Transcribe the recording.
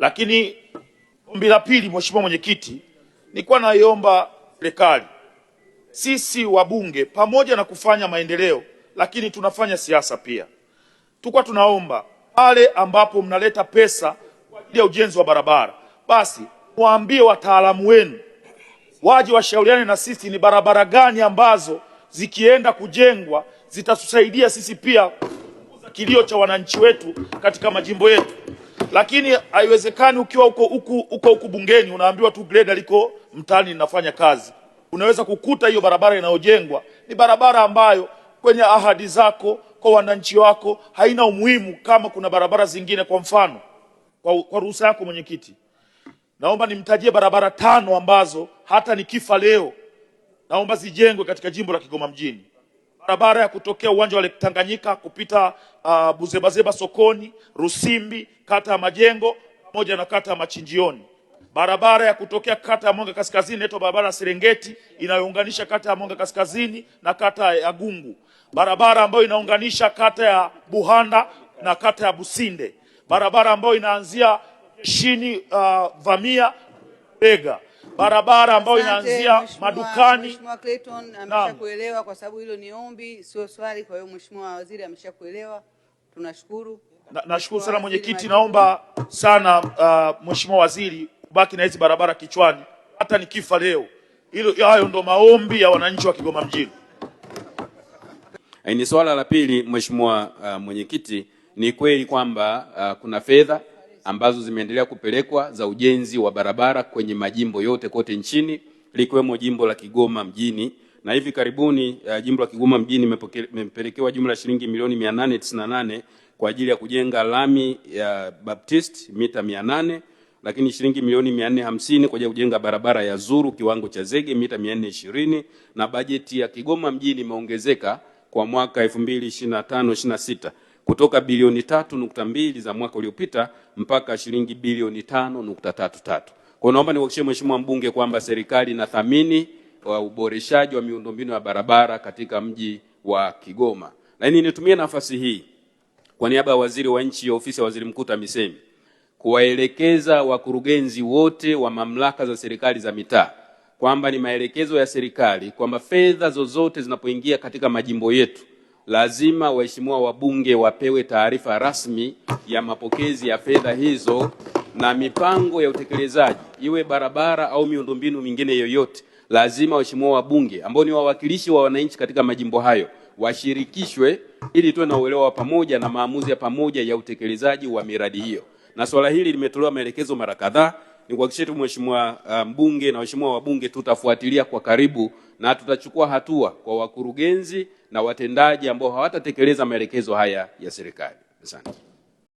Lakini ombi la pili, Mheshimiwa Mwenyekiti, nilikuwa naiomba serikali, sisi wabunge pamoja na kufanya maendeleo, lakini tunafanya siasa pia. Tulikuwa tunaomba pale ambapo mnaleta pesa kwa ajili ya ujenzi wa barabara, basi waambie wataalamu wenu waje washauriane na sisi ni barabara gani ambazo zikienda kujengwa zitatusaidia sisi pia kupunguza kilio cha wananchi wetu katika majimbo yetu. Lakini haiwezekani ukiwa huko bungeni unaambiwa tu greda liko mtaani linafanya kazi. Unaweza kukuta hiyo barabara inayojengwa ni barabara ambayo kwenye ahadi zako kwa wananchi wako haina umuhimu kama kuna barabara zingine. Kwa mfano, kwa ruhusa yako Mwenyekiti, naomba nimtajie barabara 5 ambazo hata nikifa leo naomba zijengwe katika jimbo la Kigoma mjini. Barabara ya kutokea uwanja wa Lake Tanganyika kupita Buzebazeba sokoni, Rusimbi, kata ya Majengo pamoja na kata ya Machinjioni. Barabara ya kutokea kata ya Mwanga Kaskazini inaitwa barabara ya Serengeti inayounganisha kata ya Mwanga Kaskazini na kata ya Gungu. Barabara ambayo inaunganisha kata ya Buhanda na kata ya Businde. Barabara ambayo inaanzia chini Vamia Bega. Barabara ambayo inaanzia madukani. Mheshimiwa Clayton ameshakuelewa kwa sababu hilo ni ombi sio swali, kwa hiyo Mheshimiwa Waziri ameshakuelewa. Tunashukuru. Nashukuru sana Mwenyekiti, naomba sana Mheshimiwa Waziri ubaki na hizi barabara kichwani hata nikifa leo. Hayo ndo maombi ya wananchi wa Kigoma mjini. Ni swala la pili, Mheshimiwa Mwenyekiti, ni kweli kwamba kuna fedha ambazo zimeendelea kupelekwa za ujenzi wa barabara kwenye majimbo yote kote nchini likiwemo jimbo la Kigoma mjini, na hivi karibuni jimbo la Kigoma mjini imepelekewa jumla shilingi milioni 898 kwa ajili ya kujenga lami ya Baptist mita 800, lakini shilingi milioni 450 kwa ajili ya kujenga barabara ya Zuru kiwango cha zege mita 420, na bajeti ya Kigoma mjini imeongezeka kwa mwaka 2025-26 kutoka bilioni 3.2 za mwaka uliopita mpaka shilingi bilioni 5.33. Kwa naomba niwahakikishie Mheshimiwa mbunge kwamba serikali inathamini uboreshaji wa miundombinu ya barabara katika mji wa Kigoma. Lakini nitumie nafasi hii kwa niaba ya Waziri wa Nchi, Ofisi ya Waziri Mkuu TAMISEMI, kuwaelekeza wakurugenzi wote wa mamlaka za serikali za mitaa kwamba ni maelekezo ya serikali kwamba fedha zozote zinapoingia katika majimbo yetu lazima waheshimiwa wabunge wapewe taarifa rasmi ya mapokezi ya fedha hizo na mipango ya utekelezaji, iwe barabara au miundombinu mingine yoyote. Lazima waheshimiwa wabunge ambao ni wawakilishi wa wananchi katika majimbo hayo washirikishwe ili tuwe na uelewa pamoja na maamuzi ya pamoja ya utekelezaji wa miradi hiyo. Na swala hili limetolewa maelekezo mara kadhaa. Ni kuhakikishia tu Mheshimiwa mbunge na waheshimiwa wabunge tutafuatilia kwa karibu na tutachukua hatua kwa wakurugenzi na watendaji ambao hawatatekeleza maelekezo haya ya serikali. Asante.